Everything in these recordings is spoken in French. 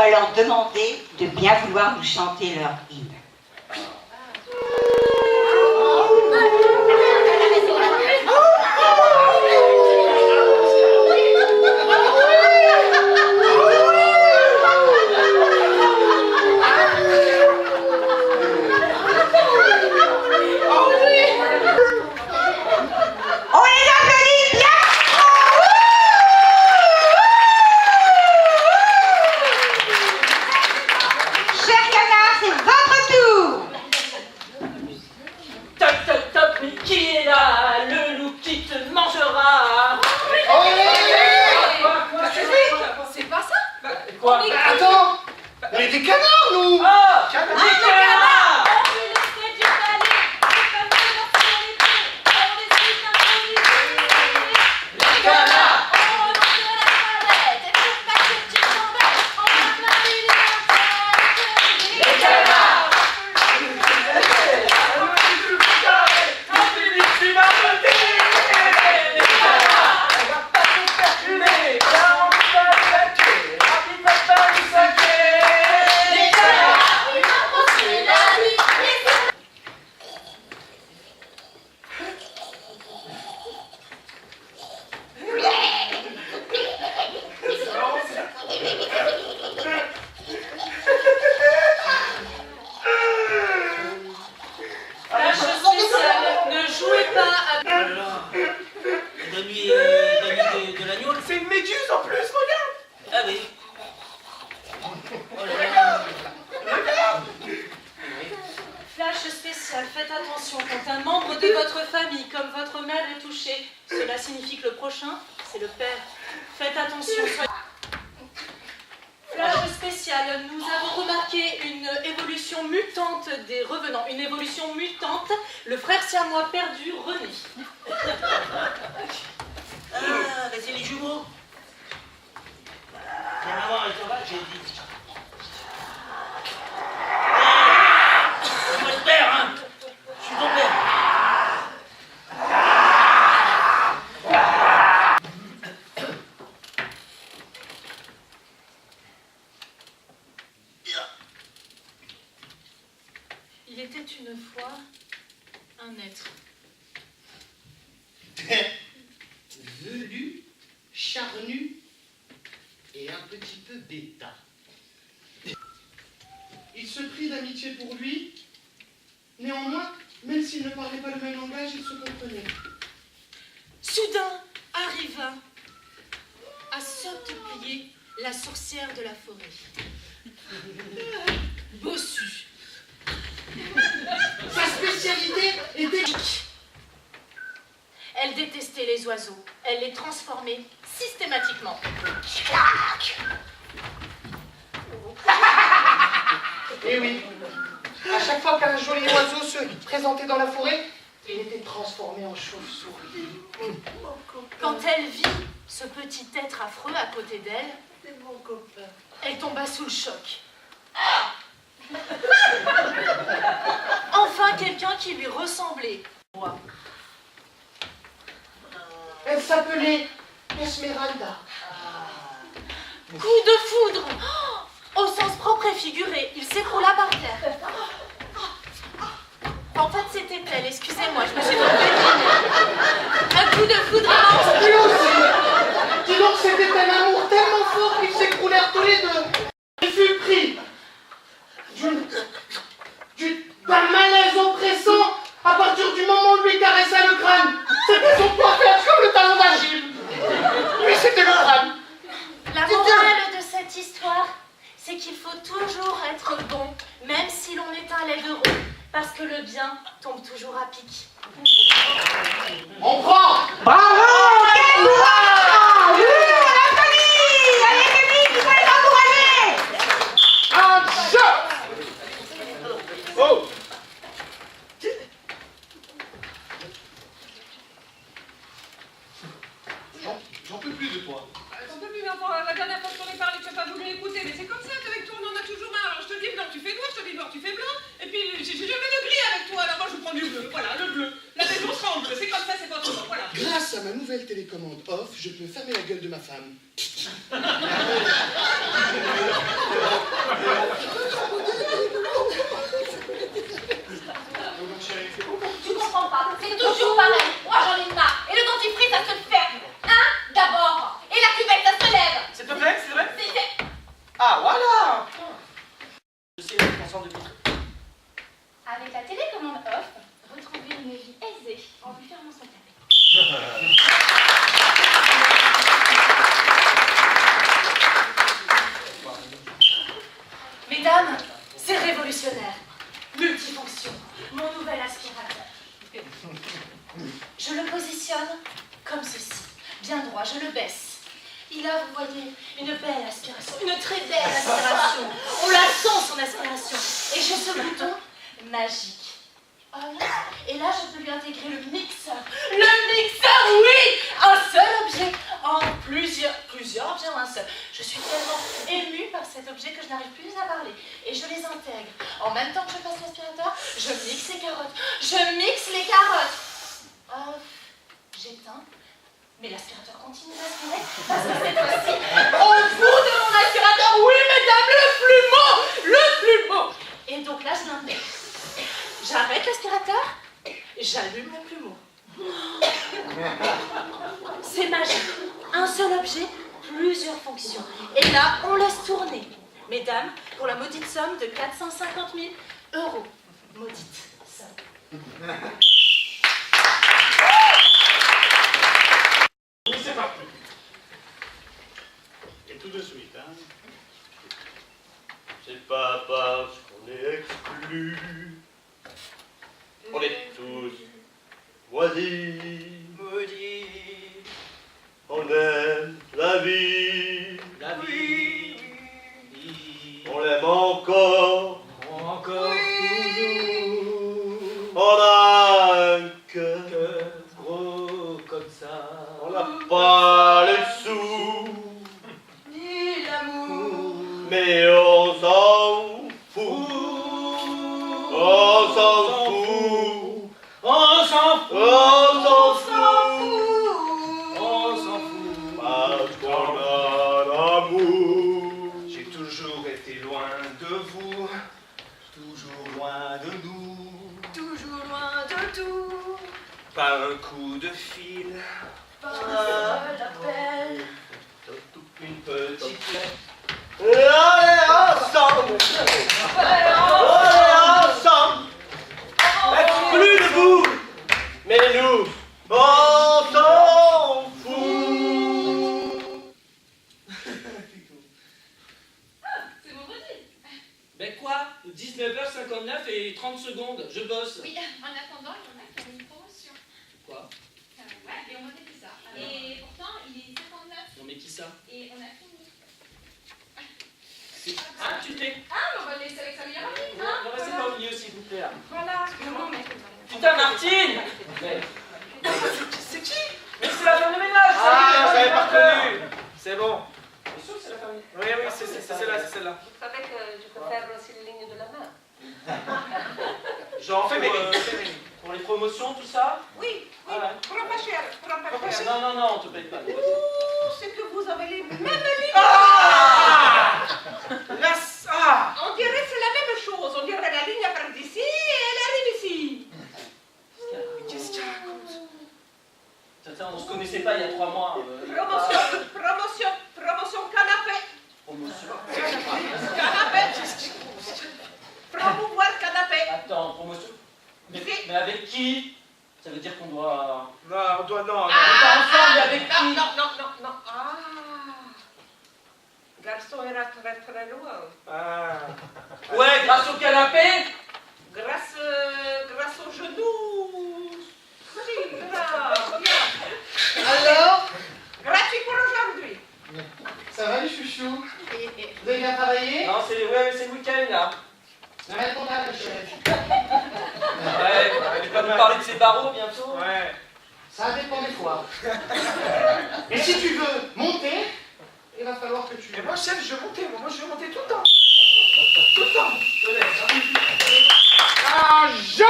va leur demander de bien vouloir nous chanter leur hymne. Faites attention, quand un membre de votre famille, comme votre mère, est touché, cela signifie que le prochain, c'est le père. Faites attention. Flash spécial, nous avons remarqué une évolution mutante des revenants. Une évolution mutante, le frère siamois perdu, René. Ah, mais c'est les jumeaux. La maman, elle s'en va, j'ai dit. Moi, je perds, hein. Je suis ton père. Il était une fois un être. Velu, charnu et un petit peu bêta. Il se prit d'amitié pour lui. Néanmoins, même s'ils ne parlaient pas le même langage, ils se comprenaient. Soudain arriva à Saute-Plier la sorcière de la forêt. Bossu. Sa spécialité était... Elle détestait les oiseaux. Elle les transformait systématiquement. Eh oui, à chaque fois qu'un joli oiseau se présentait dans la forêt, il était transformé en chauve-souris. Quand elle vit ce petit être affreux à côté d'elle, elle tomba sous le choc. Enfin, quelqu'un qui lui ressemblait. Elle s'appelait Esmeralda. Coup de foudre, au sens propre et figuré, il s'écroula par terre. En fait, c'était elle, excusez-moi, je me suis trompée. Un coup de foudre immense. Lui aussi. Dis donc, c'était un amour tellement fort qu'ils s'écroulèrent tous les deux. Il fut pris d'un malaise oppressant à partir du moment où on lui caressa le crâne. C'était son coiffeur comme le talon d'Achille. Lui, c'était le crâne. La morale de cette histoire, c'est qu'il faut toujours être bon, même si l'on est un laideron, parce que le bien tombe toujours à pic. On prend. Bravo! Quel courage! Oui, on applaudit! Allez, public, il faut les encourager! Un jeu. Oh. J'en peux plus de toi. T'en peux plus, mais enfin, la dernière fois que j'en ai parlé, tu n'as pas voulu écouter. Mais c'est comme ça qu'avec toi, on en a toujours marre. Alors, je te dis blanc, tu fais noir, je te dis noir, tu fais blanc. Et puis, j'ai jamais de gris avec toi. Alors, moi, je prends du bleu. Voilà, le bleu. La maison sera en bleu. C'est comme ça, c'est pas autrement. Voilà. Grâce à ma nouvelle télécommande off, je peux fermer la gueule de ma femme. mon nouvel aspirateur. Je le positionne comme ceci, bien droit, je le baisse. Il a, vous voyez, une belle aspiration, une très belle aspiration. On la sent, son aspiration. Et j'ai ce bouton magique. Voilà. Et là, je peux lui intégrer le mixeur. Le mixeur, oui! Un seul objet en plusieurs objets en un seul. Je suis tellement émue par cet objet que je n'arrive plus à parler. Et je les intègre. En même temps que je passe l'aspirateur, je mixe les carottes. Je mixe les carottes. J'éteins. Mais l'aspirateur continue d'aspirer. Parce que cette fois-ci, au bout de mon aspirateur, oui, mesdames, le plumeau! Et donc là, je l'intègre. J'arrête l'aspirateur, j'allume le plumeau. C'est magique. Un seul objet, plusieurs fonctions. Et là, on laisse tourner. Mesdames, pour la maudite somme de 450 000 €. Maudite somme. Oui, c'est parti. Et tout de suite, hein. C'est pas parce qu'on est exclu, on est tous maudits. On aime la vie, on l'aime encore, toujours. On a un cœur Gros comme ça. on n'a pas les sous, Ni l'amour. mais on s'en fout. On s'en fout. On s'en fout. On s'en fout. On s'en fout. Parce qu'on a l'amour. J'ai toujours été loin de vous, toujours loin de nous. Toujours loin de tout. Pas un coup de fil, Pas un seul appel. une petite lettre. Et allez ensemble. Allez ensemble. Plus de vous. Mais nous, on s'en fout. C'est vendredi. Ben quoi 19h59 et 30 secondes, je bosse. Oui, en attendant, il y en a qui ont une promotion. Quoi? Ouais, et on m'a dit ça. Et pourtant, il est 59 Non mais qui ça? et on a fini. Ah, tu t'es... Ah, mais on va le laisser avec sa meilleure amie, Non, hein? restez pas au milieu s'il vous plaît. Là. Voilà. Non, mais... Putain Martine mais... C'est qui? Mais c'est la femme de ménage. Ah, ça, j'avais pas reconnu. C'est bon. T'es sûr que c'est la femme? Oui, c'est celle-là, c'est celle-là. Vous savez que je peux faire aussi les lignes de la main. Genre Fais pour les promotions, tout ça? Oui, Ah ouais. prends pas cher, prends pas cher. Non, on te paye pas. C'est que vous avez les mêmes lignes. On dirait que c'est la même chose. On dirait la ligne part d'ici et elle arrive ici. Qu'est-ce qu'il raconte? Attends, on se connaissait pas il y a 3 mois. Promotion canapé. Promotion. Canapé. Promouvoir canapé. Attends, promotion. Mais avec qui? Ça veut dire qu'on doit... Non, on doit, non. On est ensemble avec qui? Non. Ah. Garçon era très loin. Ah. Ouais, grâce au canapé. Grâce au genou. Oui, bien. Alors, Gratuit pour aujourd'hui. ça va les chouchous? Vous avez bien travaillé? Non, c'est le week-end là. Arrête ton table, chef. Ouais, il va nous parler de ses barreaux bientôt. Ouais. Ça dépend des fois. Et si tu veux monter, il va falloir que tu... Mais moi, chef, je veux monter. Moi, je veux monter tout le temps. Je te laisse. Un jeu!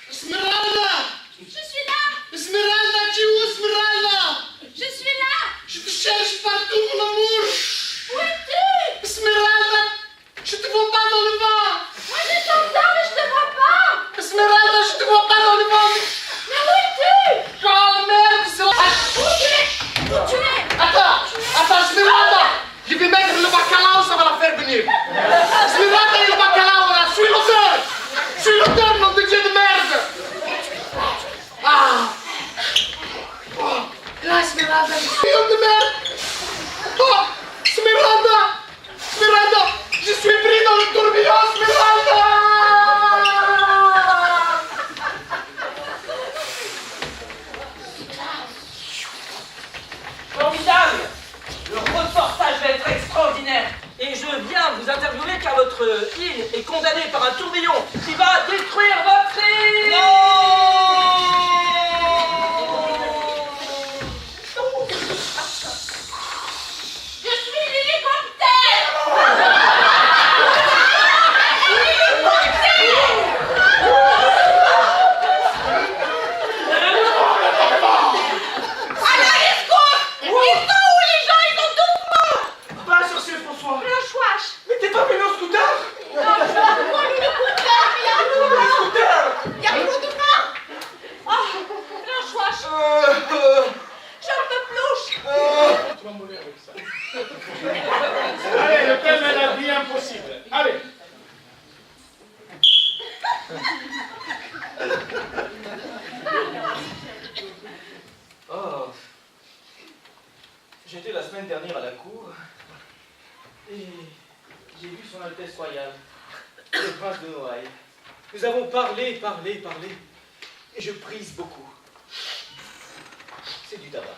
Esmeralda! Je suis là. Esmeralda, tu es où, Esmeralda? Je suis là. Je te cherche pas! de vous interviewer car votre île est condamnée par un tourbillon qui va détruire votre île. Je suis l'hélicoptère. Pas sorcier François. Le chouache. Mais t'es pas venu au scooter? Non, je vais voir l'hélicoptère, il y a trop de Scooter. Il y a trop de vent. Oh, le chouache. Je me plouche. Tu vas mourir avec ça. Allez, le thème est la vie impossible. Allez. Oh. J'étais la semaine dernière à la cour et j'ai vu son Altesse Royale, le prince de Noailles. Nous avons parlé, et je prise beaucoup. C'est du tabac.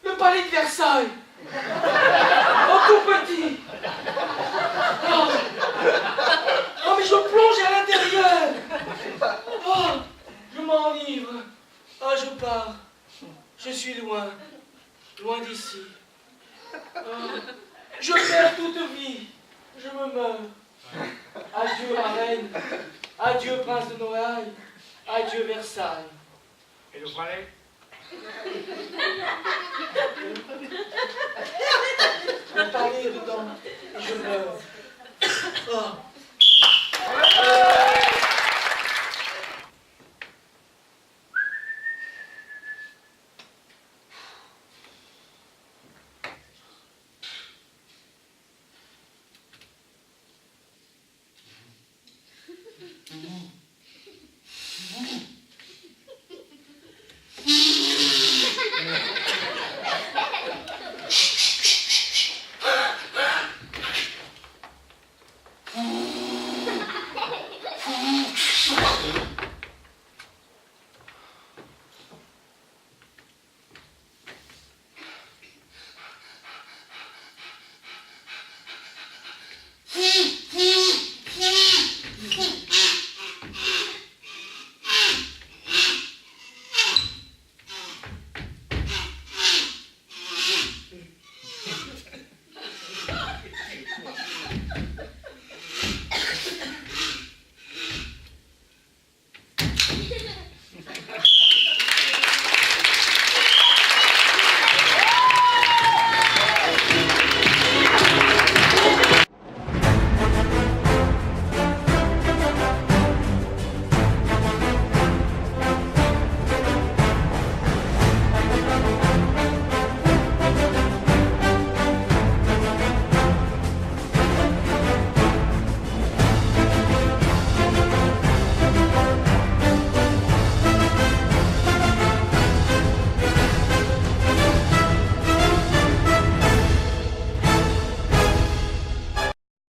Le palais de Versailles. Oh, tout petit. Oh, mais je plonge à l'intérieur. Oh, je m'enivre. Oh, je pars. Je suis loin d'ici. Oh, je perds toute vie. Je me meurs. Adieu, ma reine. Adieu, prince de Noailles. Adieu, Versailles. Et le palais? Je parlais dedans et je meurs. Oh,